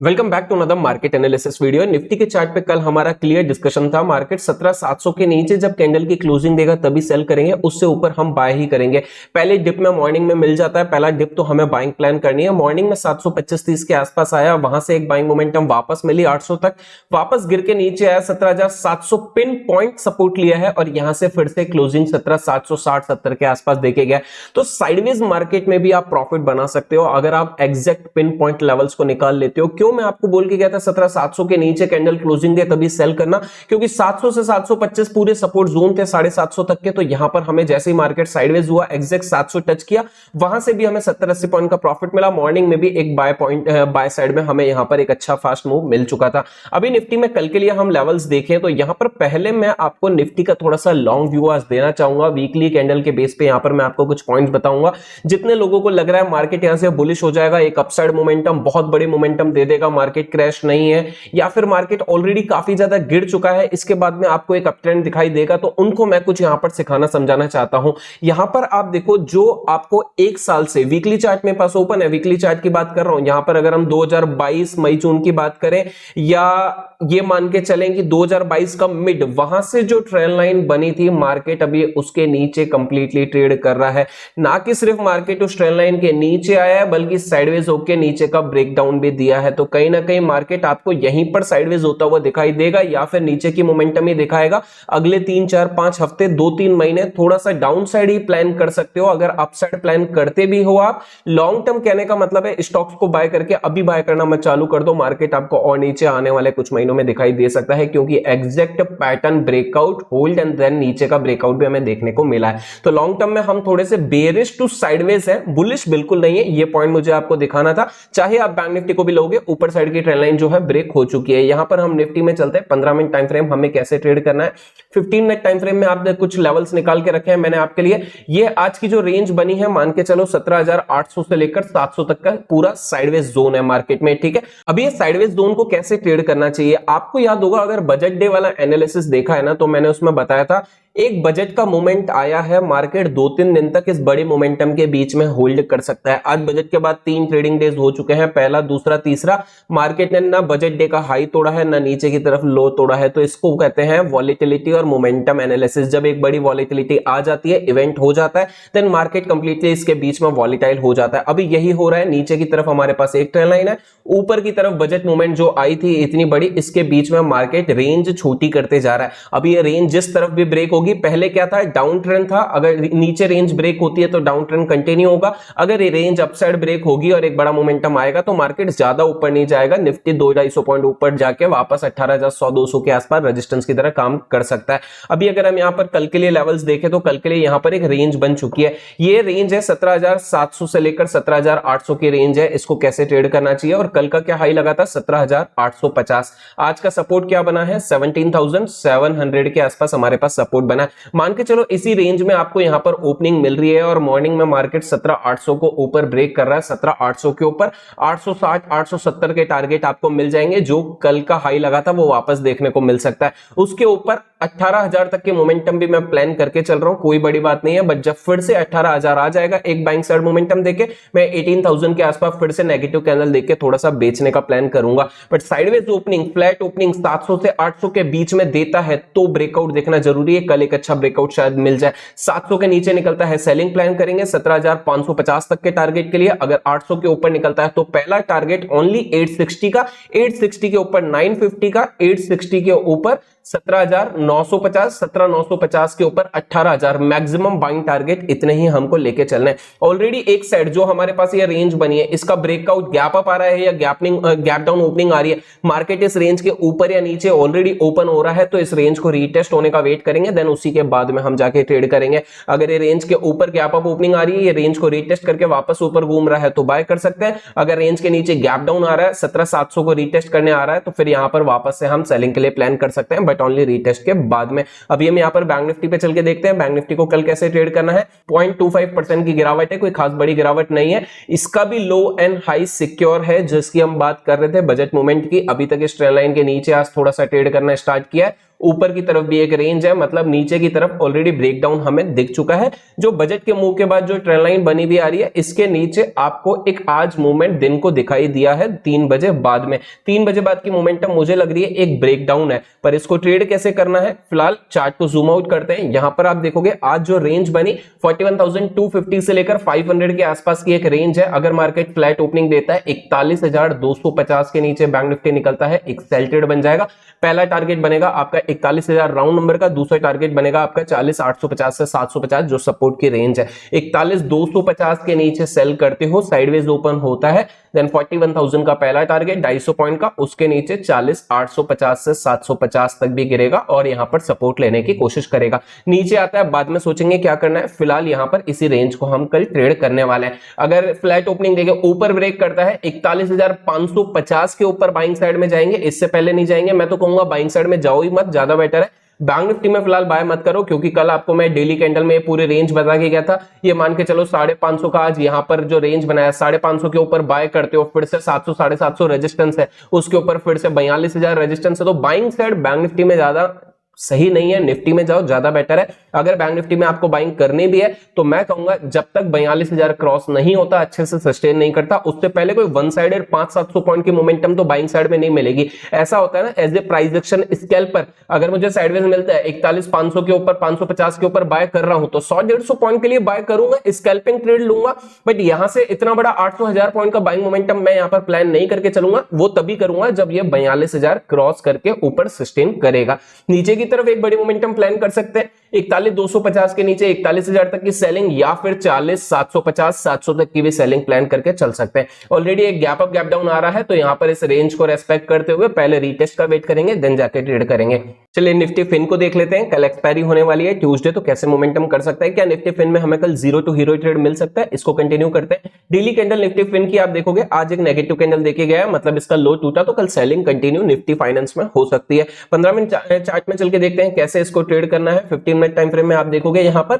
Welcome back to another market analysis video. Nifty के chart पे कल हमारा क्लियर डिस्कशन था। मार्केट 17,700 के नीचे जब कैंडल की क्लोजिंग देगा तभी सेल करेंगे, उससे ऊपर हम बाय ही करेंगे। पहले डिप में मॉर्निंग में मिल जाता है, पहला डिप तो हमें बाइंग प्लान करनी है। मॉर्निंग में 725-30 के आसपास आया, वहां से एक बाइंग मोमेंटम वापस मिली 800 तक, वापस गिर के नीचे आया 17,700 पिन पॉइंट सपोर्ट लिया है और यहां से फिर से क्लोजिंग 17,760-70 के आसपास देखे गया। तो साइडवेज मार्केट में भी आप प्रॉफिट बना सकते हो अगर आप एग्जैक्ट पिन पॉइंट लेवल्स को निकाल लेते हो। क्यों मैं आपको बोल के गया था 17,700 के नीचे कैंडल क्लोजिंग दे तभी सेल करना, क्योंकि 700 से 725 पूरे सपोर्ट जोन थे 750 तक के। तो यहां पर हमें जैसे ही मार्केट साइडवेज हुआ एग्जैक्ट 700 टच किया, वहां से भी हमें 70-80 पॉइंट का प्रॉफिट मिला। मॉर्निंग में भी एक बाय साइड में हमें यहां पर एक अच्छा फास्ट मूव मिल चुका था। अभी निफ्टी में कल के लिए हम लेवल्स देखें तो यहां पर पहले मैं आपको निफ्टी का थोड़ा सा लॉन्ग व्यू आज देना चाहूंगा। वीकली कैंडल के बेस पे यहां पर मैं आपको कुछ पॉइंट्स बताऊंगा। जितने लोगों को लग रहा है मार्केट यहां से बुलिश हो जाएगा, एक अपसाइड मोमेंटम बहुत बड़ी मोमेंटम दे देगा, मार्केट क्रैश नहीं है, या फिर मार्केट ऑलरेडी काफी ज्यादा गिर चुका है, इसके बाद में आपको एक अपट्रेंड दिखाई देगा, तो उनको मैं कुछ यहां पर सिखाना समझाना चाहता हूं। यहां पर आप देखो, जो आपको एक साल से वीकली चार्ट मेरे पास ओपन है, वीकली चार्ट की बात कर रहा हूं। यहां पर अगर हम 2022 मई जून की बात करें, या ये मान के चलें कि 2022 का मिड, वहां से जो ट्रेंड लाइन बनी थी, मार्केट अभी उसके नीचे कंप्लीटली ट्रेड कर रहा है। ना कि सिर्फ मार्केट उस ट्रेंड लाइन के नीचे आया है, बल्कि साइडवेज होकर नीचे का ब्रेकडाउन भी दिया है। तो कहीं ना कहीं मार्केट आपको यहीं पर साइडवेज होता हुआ दिखाई देगा, या फिर नीचे की मोमेंटम ही दिखाएगा। अगले 3, 4, 5 हफ्ते, 2-3 महीने थोड़ा सा डाउन साइड ही प्लान कर सकते हो। अगर अपसाइड प्लान करते भी हो आप, लॉन्ग टर्म कहने का मतलब है स्टॉक्स को बाय करके अभी बाय करना मत चालू कर दो, मार्केट आपको और नीचे आने वाले कुछ महीनों में दिखाई दे सकता है, क्योंकि exact pattern breakout, hold and then नीचे का ब्रेकआउट भी हमें देखने को मिला है। तो लॉन्ग टर्म में हम थोड़े से बेरिश टू साइडवेज है, बुलिश बिल्कुल नहीं है। ये पॉइंट मुझे आपको दिखाना था। चाहे आप बैंक निफ्टी को भी लोगे, ऊपर साइड की ट्रेंड लाइन जो है ब्रेक हो चुकी है। यहां पर हम निफ्टी में चलते हैं। 15 मिनट टाइम फ्रेम हमें कैसे ट्रेड करना है। 15 मिनट टाइम फ्रेम में आपने कुछ लेवल्स निकाल के रखे हैं मैंने आपके लिए। ये आज की जो रेंज बनी है, मान के चलो 17,800 से लेकर 700 तक का पूरा साइडवेज जोन है मार्केट में, ठीक है। अभी ये साइडवेज जोन को कैसे ट्रेड करना चाहिए, आपको याद होगा, अगर बजट डे वाला एनालिसिस देखा है ना, तो मैंने उसमें बताया था एक बजट का मोमेंट आया है, मार्केट 2-3 दिन तक इस बड़े मोमेंटम के बीच में होल्ड कर सकता है। आज बजट के बाद 3 ट्रेडिंग डेज हो चुके हैं, पहला, दूसरा, तीसरा। मार्केट ने ना बजट डे का हाई तोड़ा है, ना नीचे की तरफ लो तोड़ा है। तो इसको कहते हैं वॉलेटिलिटी और मोमेंटम एनालिसिस। जब एक बड़ी वॉलेटिलिटी आ जाती है, इवेंट हो जाता है, देन मार्केट कंप्लीटली इसके बीच में वॉलेटाइल हो जाता है। अभी यही हो रहा है। नीचे की तरफ हमारे पास एक ट्रेंड लाइन है, ऊपर की तरफ बजट मूवमेंट जो आई थी इतनी बड़ी, इसके बीच में मार्केट रेंज छोटी करते जा रहा है। अभी ये रेंज जिस तरफ भी ब्रेक होगी, पहले क्या था, डाउन ट्रेंड था, अगर नीचे रेंज ब्रेक होती है तो डाउन ट्रेंड कंटिन्यू होगा। अगर ये रेंज अपसाइड ब्रेक होगी और एक बड़ा मोमेंटम आएगा तो मार्केट ज्यादा ऊपर नहीं जाएगा। निफ्टी 200-250 पॉइंट ऊपर जाके वापस 18,100-200 के आसपास रेजिस्टेंस की तरह काम कर सकता है। अभी अगर हम यहां पर कल के लिए लेवल्स देखें तो कल के लिए यहां पर एक रेंज बन चुकी है। ये रेंज है 17,700 से लेकर 17,800 की रेंज है। इसको कैसे ट्रेड करना चाहिए, और कल का क्या हाई लगा था 17,850। आज का सपोर्ट क्या बना है 17,700 के आसपास हमारे पास सपोर्ट बना है। मान के चलो इसी रेंज में आपको यहां पर ओपनिंग मिल रही है, और मॉर्निंग में मार्केट 17,800 को ऊपर ब्रेक कर रहा है। 17,800 के ऊपर 860, 870 के टारगेट आपको मिल जाएंगे। जो कल का हाई लगा था वो वापस देखने को मिल सकता है। उसके ऊपर 18,000 तक के मोमेंटम भी मैं प्लान करके चल रहा हूं, कोई बड़ी बात नहीं है। बट जब फिर से 18,000 आ जाएगा, एक बाइंग साइड मोमेंटम देके मैं 18,000 के आसपास फिर से नेगेटिव कैंडल देके थोड़ा सा बेचने का प्लान करूंगा। But sideways opening, flat opening 700 से 800 के बीच में देता है तो ब्रेकआउट देखना जरूरी है। कल एक अच्छा ब्रेकआउट शायद मिल जाए। 700 के नीचे निकलता है, सेलिंग प्लान करेंगे 17,550 तक के टारगेट के लिए। अगर 800 के ऊपर निकलता है तो पहला टारगेट ओनली 860 का, 860 के ऊपर 950 का, 860 के ऊपर 17,950, 17,950 के ऊपर 18,000, मैक्सिमम बाइंग टारगेट इतने ही हमको लेके चलने। ऑलरेडी एक साइड जो हमारे पास ये रेंज बनी है, इसका ब्रेकआउट गैप अप आ रहा है या गैप डाउन ओपनिंग आ रही है, मार्केट इस रेंज के ऊपर या नीचे ऑलरेडी ओपन हो रहा है, तो इस रेंज को रीटेस्ट होने का वेट करेंगे, देन उसी के बाद में हम जाके ट्रेड करेंगे। अगर ये रेंज के ऊपर गैप अप ओपनिंग आ रही है, ये रेंज को रीटेस्ट करके वापस ऊपर घूम रहा है तो बाय कर सकते हैं। अगर रेंज के नीचे गैप डाउन आ रहा है, 17,700 को रीटेस्ट करने आ रहा है, तो फिर यहां पर वापस से हम सेलिंग के लिए प्लान कर सकते हैं, बट ओनली रीटेस्ट के बाद में। अभी हम यहां पर बैंक निफ्टी पे चल के देखते हैं, बैंक निफ्टी को कल कैसे ट्रेड करना है। 0.25% की गिरावट है, कोई खास बड़ी गिरावट नहीं है। इसका भी लो एंड हाई सिक्योर है, जिसकी हम बात कर रहे थे बजट मूवमेंट की। अभी तक इस ट्रेंड लाइन के नीचे आज थोड़ा सा ट्रेड करना स्टार्ट किया है। ऊपर की तरफ भी एक रेंज है, मतलब नीचे की तरफ ऑलरेडी ब्रेकडाउन हमें दिख चुका है। जो बजट के मूव के बाद जो ट्रेंड लाइन बनी हुई आ रही है, इसके नीचे आपको एक आज मूवमेंट दिन को दिखाई दिया है 3 बजे बाद में। 3 बजे बाद की मोमेंटम मुझे लग रही है एक ब्रेकडाउन है, पर इसको ट्रेड कैसे करना है, फिलहाल चार्ट को जूम आउट करते हैं। यहां पर आप देखोगे आज जो रेंज बनी 41,250 से लेकर 500 के आसपास की एक रेंज है। अगर मार्केट फ्लैट ओपनिंग देता है 41,250 के नीचे बैंक निफ्टी निकलता है, एक सेल ट्रेड बन जाएगा। पहला टारगेट बनेगा आपका 41,000 राउंड नंबर का, दूसरा टारगेट बनेगा आपका 40,850 से 750 जो सपोर्ट की रेंज है। 41,250 के नीचे सेल करते हो, साइडवेज ओपन होता है, देन 41,000 का पहला टारगेट 250 पॉइंट का, उसके नीचे 40,850 से 750 तक भी गिरेगा और यहां पर सपोर्ट लेने की कोशिश करेगा। नीचे आता है, बाद में सोचेंगे क्या करना है। फिलहाल यहां पर इसी रेंज को हम कल ट्रेड करने वाले हैं। अगर फ्लैट ओपनिंग देके ऊपर ब्रेक करता है 41,550 के ऊपर बाइंग साइड में जाएंगे, इससे पहले नहीं जाएंगे। मैं तो कहूंगा बाइंग साइड में जाओ ही मत, ज्यादा बेटर है। बैंक निफ्टी में फिलहाल बाय मत करो, क्योंकि कल आपको मैं डेली कैंडल में पूरे रेंज बता के गया था। ये मान के चलो 550 का आज यहां पर जो रेंज बनाया 550 के ऊपर बाय करते हो, फिर से 700 750 रेजिस्टेंस है, उसके ऊपर फिर से 42,000 रेजिस्टेंस है। तो बाइंग साइड बैंक निफ्टी में ज्यादा सही नहीं है, निफ्टी में जाओ ज्यादा बेटर है। अगर बैंक निफ्टी में आपको बाइंग करनी भी है तो मैं कहूंगा जब तक 42,000 क्रॉस नहीं होता, अच्छे से सस्टेन नहीं करता, उससे पहले कोई वन साइडेड 500-700 पॉइंट की मोमेंटम तो बाइंग साइड में नहीं मिलेगी। ऐसा होता है ना, एज ए प्राइस एक्शन स्केल्पर, अगर मुझे साइडवेज मिलता है 41,500 के ऊपर 550 के ऊपर बाय कर रहा हूं तो 100-150 पॉइंट के लिए बाय करूंगा, स्कैल्पिंग ट्रेड लूंगा। बट यहां से इतना बड़ा 800,000 पॉइंट का बाइंग मोमेंटम मैं यहां पर प्लान नहीं करके चलूंगा, वो तभी करूंगा जब ये 42,000 क्रॉस करके ऊपर सस्टेन करेगा। नीचे की तरफ एक बड़ी मोमेंटम प्लान कर सकते हैं 41,250 के नीचे 41,000 तक की सेलिंग, या फिर 40,750 700 तक की भी सेलिंग प्लान करके चल सकते हैं। ऑलरेडी एक गैप अप गैप डाउन आ रहा है, तो यहां पर इस रेंज को रेस्पेक्ट करते हुए पहले रीटेस्ट का वेट करेंगे, देन जाके ट्रेड करेंगे। चलिए निफ्टी फिन को देख लेते हैं। कल एक्सपायरी होने वाली है ट्यूसडे, तो कैसे मोमेंटम कर सकता है, क्या निफ्टी फिन में हमें कल जीरो टू हीरो ट्रेड मिल सकता है, इसको कंटिन्यू करते हैं। डेली कैंडल निफ्टी फिन की आप देखोगे आज एक नेगेटिव कैंडल देके गया है, मतलब इसका लो टूटा, तो कल सेलिंग कंटिन्यू निफ्टी फाइनेंस में हो सकती है। 15 मिनट चार्ट में चल के देखते हैं कैसे इसको ट्रेड करना है। 15 मिनट टाइम फ्रेम में आप देखोगे यहाँ पर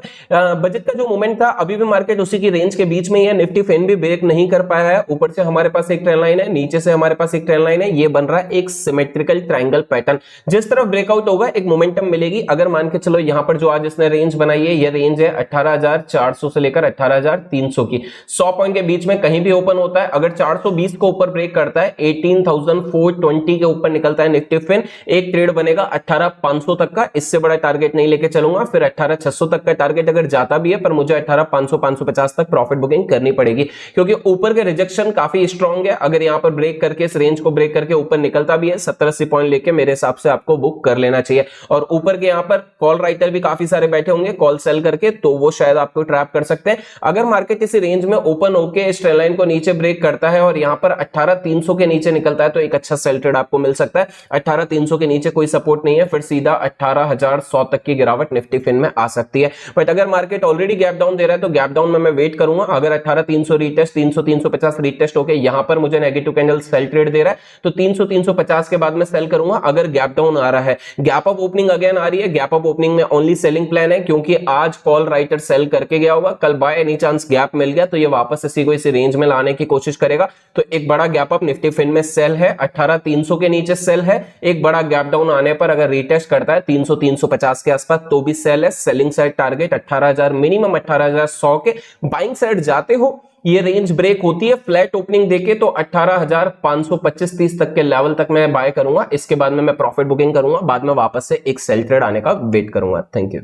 बजट का जो मोमेंट था, अभी भी मार्केट उसी की रेंज के बीच में ही है। निफ्टी फिन भी ब्रेक नहीं कर पाया है, ऊपर से हमारे पास एक ट्रेंड लाइन है, नीचे से हमारे पास एक ट्रेंड लाइन है, ये बन रहा है एक सिमेट्रिकल ट्रायंगल पैटर्न। जिस तरफ ब्रेकआउट होगा एक मोमेंटम मिलेगी। अगर मान के चलो यहाँ पर जो आज इसने रेंज बनाई है, ये रेंज है 18,400 से लेकर 18,300 की, 100 पॉइंट के बीच में कहीं भी ओपन होता है। अगर 420 को ऊपर ब्रेक करता है, 18,420 के ऊपर निकलता है निफ्टी फिन, एक ट्रेड बनेगा 18,500 तक का। इससे बड़ा टारगेट नहीं लेके चलूंगा। फिर 18,600 तक का टारगेट अगर जाता भी है, पर मुझे 18,500 550 तक प्रॉफिट बुकिंग करनी पड़ेगी, क्योंकि ऊपर के रिजेक्शन काफी स्ट्रांग है। अगर यहां पर ब्रेक करके इस रेंज को ब्रेक करके ऊपर निकलता भी है, 70-80 पॉइंट लेके मेरे हिसाब से आपको बुक कर लेना चाहिए। और ऊपर के यहां पर कॉल राइटर भी काफी सारे बैठे होंगे कॉल सेल करके, तो वो शायद आपको ट्रैप कर सकते हैं। अगर मार्केट इसी रेंज में ओपन होके इस ट्रेंड लाइन को नीचे ब्रेक करता है और यहां पर 18,300 के नीचे निकलता है, तो एक अच्छा सेल ट्रेड आपको मिल सकता है। 18,300 के नीचे कोई सपोर्ट नहीं है, फिर सीधा 18,100 तक की गिरावट निफ्टी फिन में आ सकती है। बट अगर मार्केट ऑलरेडी गैप डाउन दे रहा है तो गैप डाउन में मैं वेट करूंगा। अगर 18,300 रीटेस्ट 300-350 रीटेस्ट होके यहां पर मुझे नेगेटिव कैंडल सेल ट्रेड दे रहा है, तो 300-350 के बाद में सेल करूंगा। अगर गैप डाउन आ रहा है, गैप अप ओपनिंग अगेन आ रही है, गैप अप ओपनिंग में ओनली सेलिंग प्लान है, क्योंकि आज कॉल राइटर सेल करके गया होगा, कल बाय एनी चांस गैप मिल गया तो ये वापस इसी को इसी रेंज में लाने की कोशिश करेगा। तो एक बड़ा गैप अप निफ्टी फिन में सेल है, 18,300 के नीचे सेल है। एक बड़ा गैप डाउन आने पर अगर रीटेस्ट करता है 300-350 के आसपास तो भी सेल है। सेलिंग साइड टारगेट 18,000 मिनिमम 18,100 के। बाइंग साइड जाते हो, ये रेंज ब्रेक होती है फ्लैट ओपनिंग देके तो 18,525-30 तक के लेवल तक मैं बाय करूंगा। इसके बाद में मैं प्रॉफिट बुकिंग करूंगा, बाद में वापस से एक सेल ट्रेड आने का वेट करूंगा। Thank you.